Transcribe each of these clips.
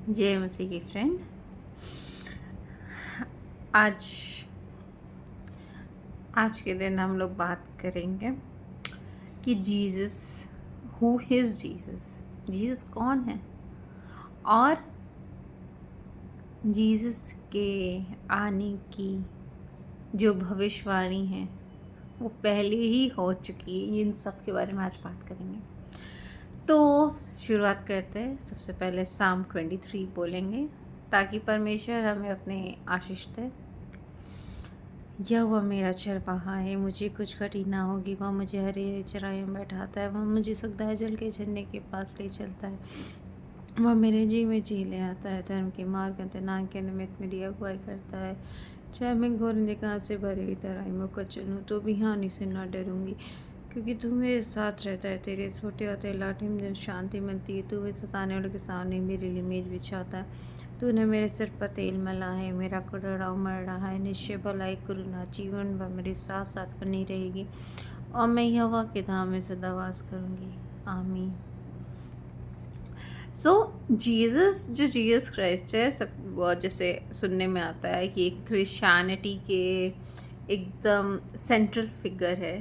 जय मसीह की फ्रेंड। आज आज के दिन हम लोग बात करेंगे कि Jesus, who is Jesus, Jesus कौन है और जीसस के आने की जो भविष्यवाणी है वो पहले ही हो चुकी है। इन सब के बारे में आज बात करेंगे। तो शुरुआत करते हैं। सबसे पहले साम 23 बोलेंगे ताकि परमेश्वर हमें अपने आशीष दे। यह वह मेरा चरवाहा है, मुझे कुछ घटी ना होगी। वह मुझे हरे हरे चराइयों में बैठाता है। वह मुझे सुखदायक जल के झरने के पास ले चलता है। वह मेरे जी में जी ले आता है। धर्म के मार्ग अंतनांग के निमित्त मेरी अगुवाई करता है। चाहे मैं घोर अंधकार से भरी हुई तराइयों को चलूँ तो भी हानि से ना डरूंगी, क्योंकि तू मेरे साथ रहता है। तेरे सोटे और तेरे लाठी मुझे शांति मिलती है। तू मेरे सताने वालों के सामने मेरे लिए मेज बिछाता है। तूने मेरे सिर पर तेल मला है, मेरा कुड़ाड़ा उमड़ रहा है। निश्चय भलाई करुणा जीवन भर मेरे साथ साथ बनी रहेगी और मैं यहोवा के धाम में सदा वास करूंगी। आमीन। जीसस क्राइस्ट है, सब जैसे सुनने में आता है कि एक क्रिश्चियनिटी के एकदम सेंट्रल फिगर है।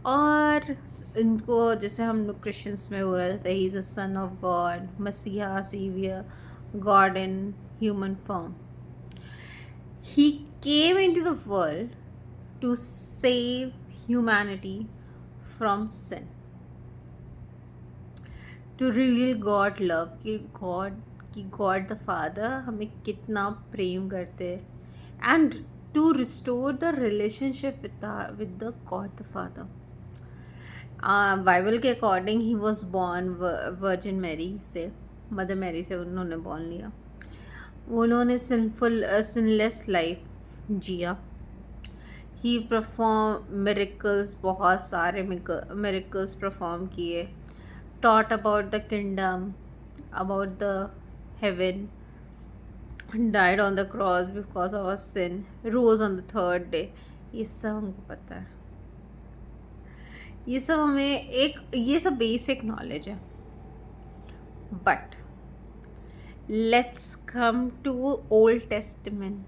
और इनको जैसे हम लोग क्रिश्चियंस में बोला जाता है, he is a son of God, मसीहा, saviour, God in human form. He came into the world to save humanity from sin, to reveal God love, कि गॉड द फादर हमें कितना प्रेम करते हैं, and to restore the relationship with the God the father. Bible के according he was born virgin Mary से, mother Mary से उन्होंने बॉर्न लिया। उन्होंने सिनलेस लाइफ जिया। ही परफॉर्म मिरेकल्स, बहुत सारे मिरेकल्स परफॉर्म किए। Taught about the kingdom, about the heaven, died on the cross because of our sin, rose on the third day. ये सब हमको पता है। ये सब बेसिक नॉलेज है। But let's come to Old Testament.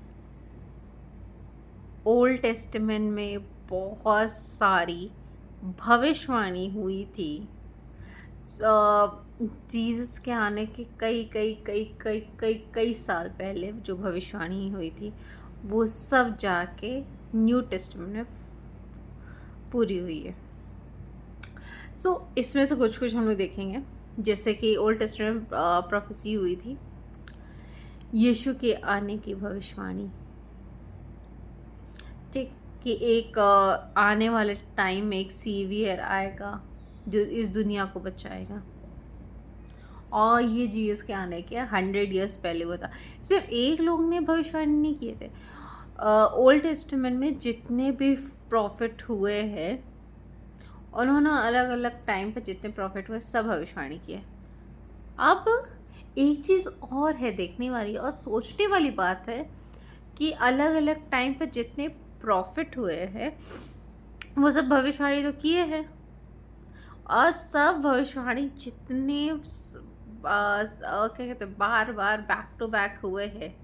Old Testament में बहुत सारी भविष्यवाणी हुई थी। जीसस के आने के कई कई कई कई कई कई साल पहले जो भविष्यवाणी हुई थी वो सब जाके न्यू टेस्टमेंट में पूरी हुई है। इसमें से कुछ कुछ हम लोग देखेंगे। जैसे कि ओल्ड टेस्टमेंट प्रोफेसी हुई थी यीशु के आने की भविष्यवाणी, ठीक, कि एक आने वाले टाइम में एक सीवियर आएगा जो इस दुनिया को बचाएगा। और ये जीसस के आने के 100 ईयर्स पहले हुआ था। सिर्फ एक लोग ने भविष्यवाणी नहीं किए थे। ओल्ड टेस्टमेंट में जितने भी प्रॉफिट हुए हैं उन्होंने अलग अलग टाइम पर जितने प्रॉफिट हुए सब भविष्यवाणी किए। अब एक चीज़ और है देखने वाली और सोचने वाली बात है कि अलग अलग टाइम पर जितने प्रॉफिट हुए हैं वो सब भविष्यवाणी तो किए हैं, और सब भविष्यवाणी जितने क्या कहते हैं बार बार बैक टू बैक हुए हैं,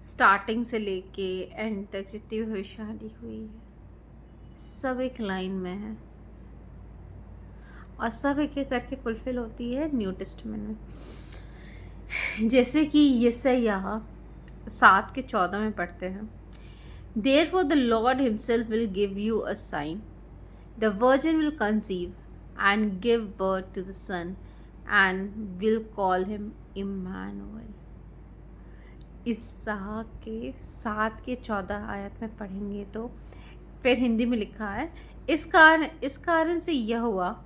स्टार्टिंग से लेके एंड तक जितनी भविष्यवाणी हुई है सब एक लाइन में है और सब एक एक करके फुलफिल होती है न्यू टेस्टमेंट में। जैसे कि यशायाह 7:14 में पढ़ते हैं, Therefore the Lord himself will give you a sign. The virgin will conceive and give birth to the son and will call him Emmanuel. इसहाक के 7:14 आयत में पढ़ेंगे तो फिर हिंदी में लिखा है, इस कारण से यह हुआ,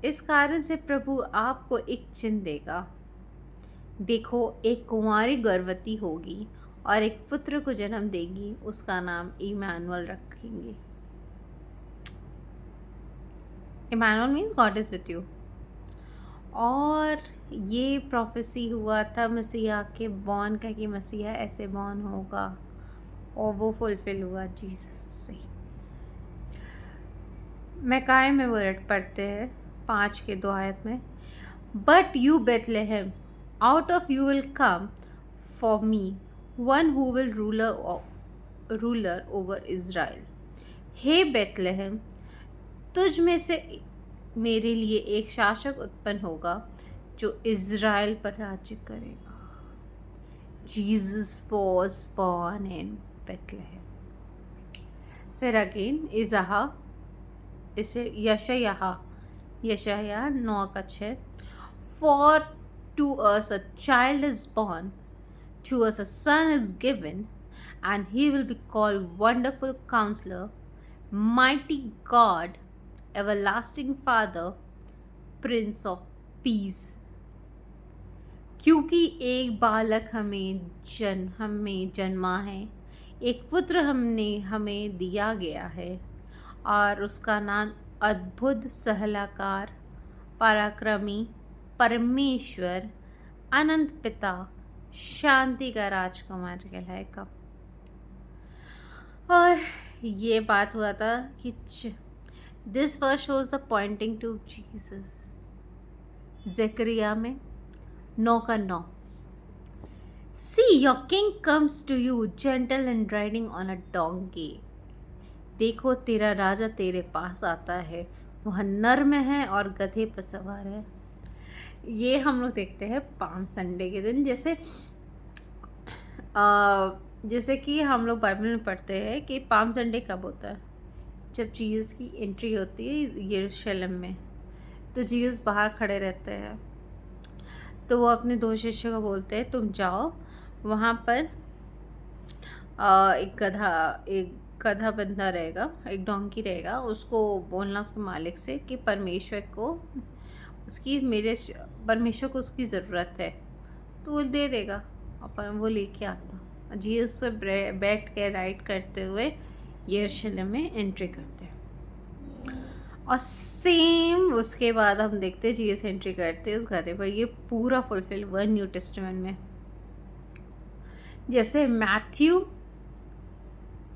इस कारण से प्रभु आपको एक चिन्ह देगा। देखो, एक कुंवारी गर्भवती होगी और एक पुत्र को जन्म देगी, उसका नाम इमैनुअल रखेंगे। Emmanuel means God is with you. और ये प्रोफेसी हुआ था मसीहा के बॉर्न का कि मसीहा ऐसे बॉर्न होगा, और वो फुलफिल हुआ जीसस से। मैकाय में वर्ड पढ़ते हैं 5:2 में, But you, Bethlehem, out of you will come for me one who will ruler over Israel. Hey Bethlehem, तुझ में से मेरे लिए एक शासक उत्पन्न होगा जो इज़राइल पर राज्य करेगा. Jesus was born in Bethlehem. फिर अगेन इसे यशाया 9 का 6. For to us a child is born, to us a son is given, and he will be called Wonderful Counselor, Mighty God, Everlasting Father, Prince of Peace. क्योंकि एक बालक हमें जन्मा है, एक पुत्र हमें दिया गया है, और उसका नाम अद्भुत सहलाकार, पराक्रमी, परमेश्वर, अनंत पिता, शांति का राजकुमार कहलाएगा. और ये बात हुआ था कि this verse shows the pointing to Jesus. Zechariah में 9 का 9. See, your king comes to you, gentle and riding on a donkey. देखो तेरा राजा तेरे पास आता है, वह नर्म है और गधे पर सवार है. ये हम लोग देखते हैं पाम संडे के दिन. जैसे कि हम लोग बाइबल में पढ़ते हैं कि पाम संडे कब होता है, जब जीसस की एंट्री होती है यरूशलेम में. तो जीसस बाहर खड़े रहते हैं, तो वो अपने 2 शिष्यों को बोलते हैं तुम जाओ, वहाँ पर एक गधा बंधा रहेगा, एक डोंकी रहेगा, उसको बोलना उसके मालिक से कि परमेश्वर को उसकी ज़रूरत है, तो वो दे देगा. और वो लेके आता. जीसस पे बैठ के राइड करते हुए यरूशलेम में एंट्री करते हैं. और सेम उसके बाद हम देखते हैं जीसस एंट्री करते हैं उस गधे पर. ये पूरा फुलफिल हुआ न्यू टेस्टामेंट में. जैसे मैथ्यू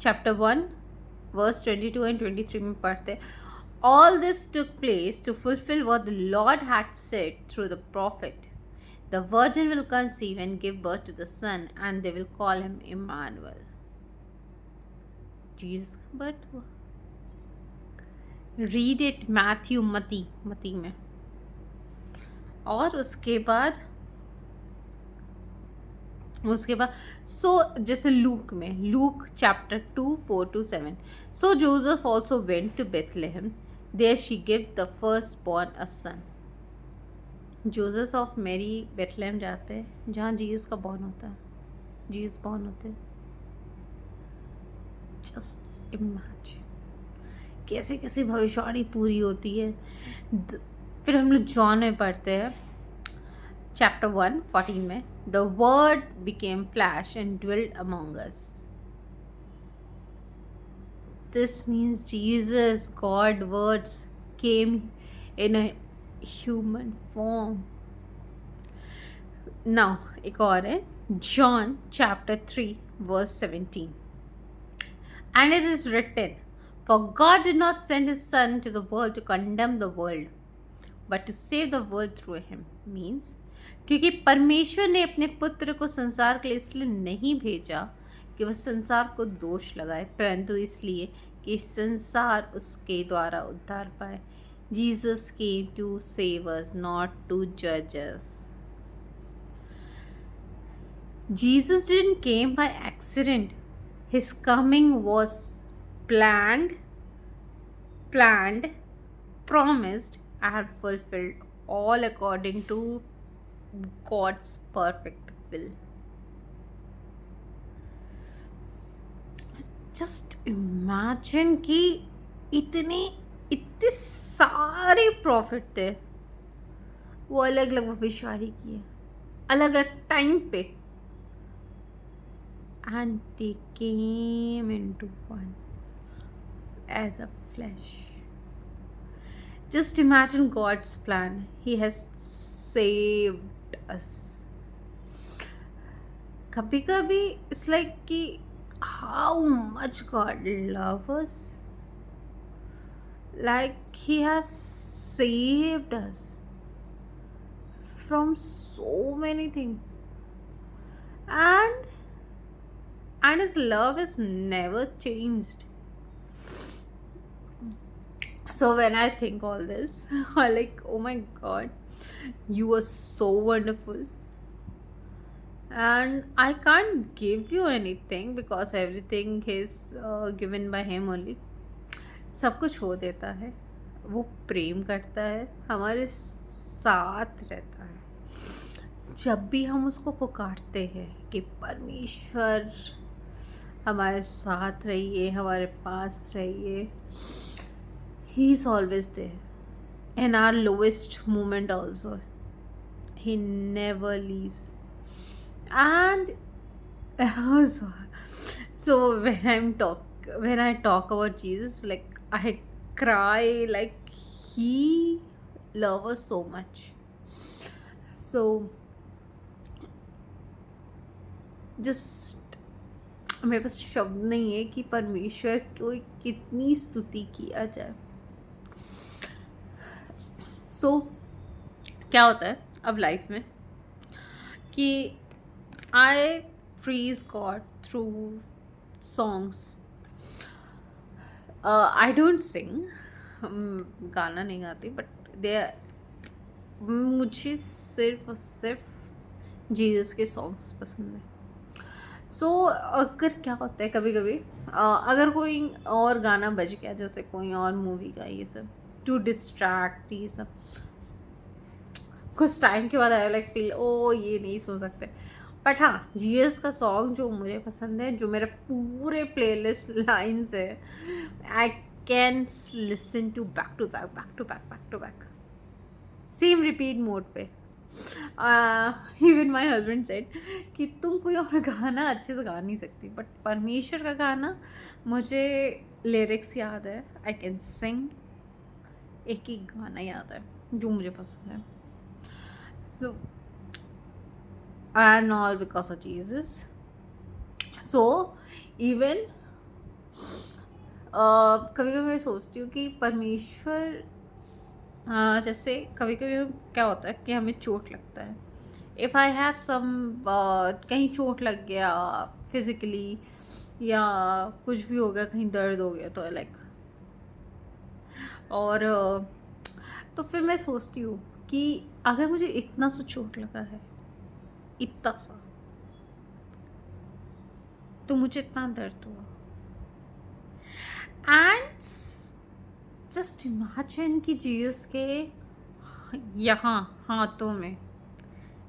चैप्टर 1 वर्स 22 एंड 23 में पढ़ते, all this took place to fulfil what the Lord had said through the prophet, the virgin will conceive and give birth to the son and they will call him Immanuel. Jesus का birth हुआ. Read it Matthew मती में. और उसके बाद so जैसे Luke chapter 2 4 to 7. So Joseph also went to Bethlehem, there she give the first born a son. Joseph of Mary Bethlehem जाते हैं जहाँ जीसस का बॉर्न होता है, जीसस बॉर्न होते हैं. जस्ट इमेजिन कैसे कैसे भविष्यवाणी पूरी होती है. फिर हम लोग जॉन में पढ़ते हैं चैप्टर 1 14 में, the word became flesh and dwelled among us. This means Jesus God words came in a human form. Now एक और है John chapter 3 verse 17. And it is written, for God did not send his son to the world to condemn the world, but to save the world through him. Means क्योंकि परमेश्वर ने अपने पुत्र को संसार के लिए इसलिए नहीं भेजा कि वह संसार को दोष लगाए, परंतु इसलिए कि संसार उसके द्वारा उद्धार पाए. Jesus came to save us, not to judge us. Jesus didn't came by accident. His coming was planned, promised, and fulfilled, all according to God's perfect will. Just imagine कि इतने सारे प्रॉफिट थे, वो अलग अलग भविष्यवाणी किए अलग अलग टाइम पे, and they came into one as a flesh. Just imagine God's plan. He has saved us. कभी कभी it's like कि how much God loves us. Like he has saved us. from so many things, and his love is never changed. So when I think all this, I like, oh my god, you are so wonderful. And I can't give you anything because everything is given by him only. सब कुछ हो देता है, वो प्रेम करता है, हमारे साथ रहता है जब भी हम उसको पुकारते हैं कि परमेश्वर हमारे साथ रहिए, हमारे पास रहिए. He is always there in our lowest moment also. He never leaves. And so when I talk about Jesus, like I cry, like he loves us so much. So just मेरे पास शब्द नहीं है कि परमेश्वर को कितनी स्तुति किया जाए. So क्या होता है अब लाइफ में कि I praise God through songs. I don't sing. गाना नहीं गाती, बट मुझे सिर्फ और सिर्फ जीसस के सॉन्ग्स पसंद है. सो अगर क्या होता है कभी कभी अगर कोई और गाना बज गया, जैसे कोई और मूवी का, ये सब टू डिस्ट्रैक्ट, ये सब कुछ टाइम के बाद आई लाइक फील ओ ये नहीं सुन सकते. बट हाँ, जीएस का सॉन्ग जो मुझे पसंद है, जो मेरे पूरे प्लेलिस्ट लाइन्स है, I can listen to back to back back to back back to back, same repeat mode पे. इवन माई हस्बैंड सेड कि तुम कोई और गाना अच्छे से गा नहीं सकती, बट परमेश्वर का गाना मुझे लिरिक्स याद है, आई कैन सिंग, एक ही गाना याद है जो मुझे पसंद है. So and all because of Jesus. So even कभी कभी मैं सोचती हूँ कि परमेश्वर जैसे कभी कभी क्या होता है कि हमें चोट लगता है. इफ़ आई हैव सम कहीं चोट लग गया फिज़िकली या कुछ भी हो गया, कहीं दर्द हो गया, तो लाइक और तो फिर मैं सोचती हूँ कि अगर मुझे इतना सा चोट लगा है, इतना सा, तो मुझे इतना दर्द हुआ. एंड जस्ट इमेजिन कि जीसस के यहाँ हाथों में,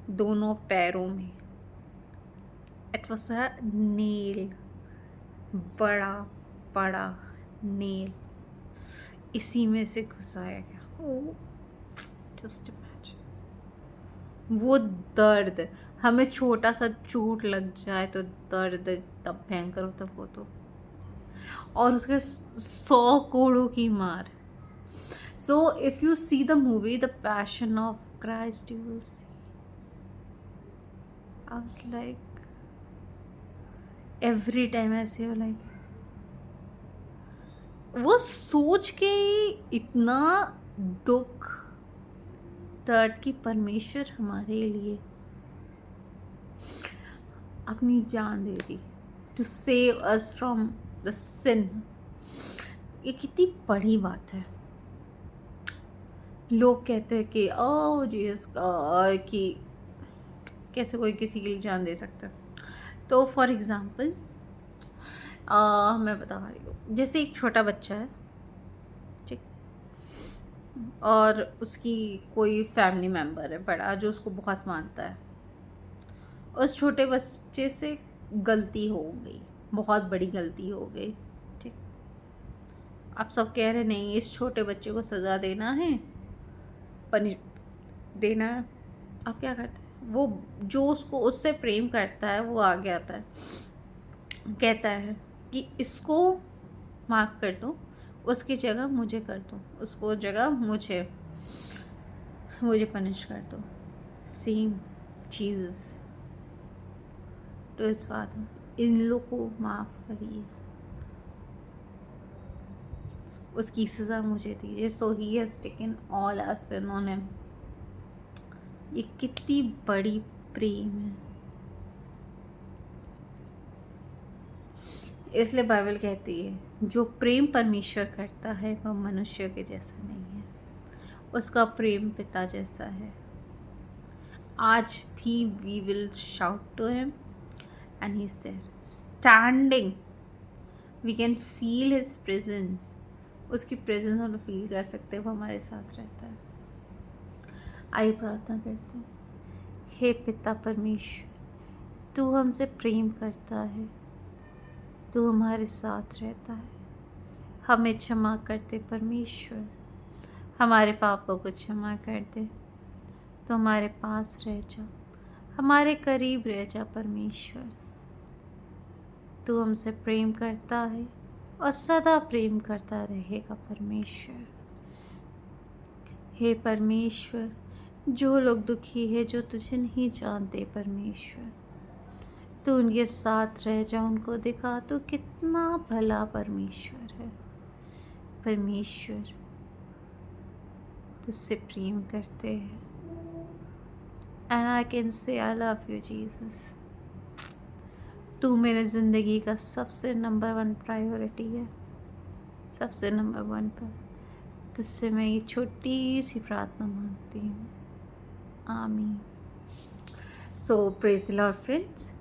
दोनों पैरों में, इट वॉज अ नेल, बड़ा बड़ा नेल, इसी में से घुसाया गया. ओ जस्ट इमेजिन वो दर्द. हमें छोटा सा चोट लग जाए तो दर्द तब भयंकर होता वो तो, और उसके 100 कोड़ों की मार. So if you see the movie the passion of Christ, you will see, I was like every time ऐसे लाइक वो सोच के इतना दुख दर्द की परमेश्वर हमारे लिए अपनी जान दे दी to save us from the sin. ये कितनी बड़ी बात है. लोग कहते हैं कि ओ जीसस कि कैसे कोई किसी के लिए जान दे सकता है. तो फॉर एग्ज़ाम्पल मैं बता रही हूँ, जैसे एक छोटा बच्चा है, ठीक, और उसकी कोई फैमिली मेम्बर है बड़ा जो उसको बहुत मानता है. उस छोटे बच्चे से गलती हो गई, बहुत बड़ी गलती हो गई, ठीक. आप सब कह रहे नहीं इस छोटे बच्चे को सज़ा देना है, पनिश देना है. आप क्या करते हैं? वो जो उसको उससे प्रेम करता है वो आगे आता है, कहता है कि इसको माफ़ कर दो, उसकी जगह मुझे कर दो, उसको जगह मुझे पनिश कर दो. Same Jesus to his father, इन लोग को माफ़ करिए, उसकी सज़ा मुझे दीजिए. So he has taken all our sin on him. ये कितनी बड़ी प्रेम है। इसलिए बाइबल कहती है जो प्रेम परमेश्वर करता है वह मनुष्य के जैसा नहीं है, उसका प्रेम पिता जैसा है। आज भी we will shout to him and he is there standing, we can feel his presence. उसकी प्रेजेंस हम फील कर सकते हैं, वो हमारे साथ रहता है। आइए प्रार्थना करते हैं। हे पिता परमेश्वर, तू हमसे प्रेम करता है, तू हमारे साथ रहता है। हमें क्षमा करते परमेश्वर, हमारे पापों को क्षमा कर दे। तो हमारे पास रह जा, हमारे करीब रह जा परमेश्वर। तू हमसे प्रेम करता है और सदा प्रेम करता रहेगा परमेश्वर। हे परमेश्वर, जो लोग दुखी है, जो तुझे नहीं जानते परमेश्वर, तू उनके साथ रह जा, उनको दिखा तू कितना भला परमेश्वर है। परमेश्वर तुझसे प्रेम करते हैं। And I can say I love you Jesus. तू मेरे ज़िंदगी का सबसे नंबर 1 प्रायोरिटी है, सबसे नंबर 1 पर। तुझसे मैं ये छोटी सी प्रार्थना मांगती हूँ, आमीन। सो प्रेज द लॉर्ड फ्रेंड्स।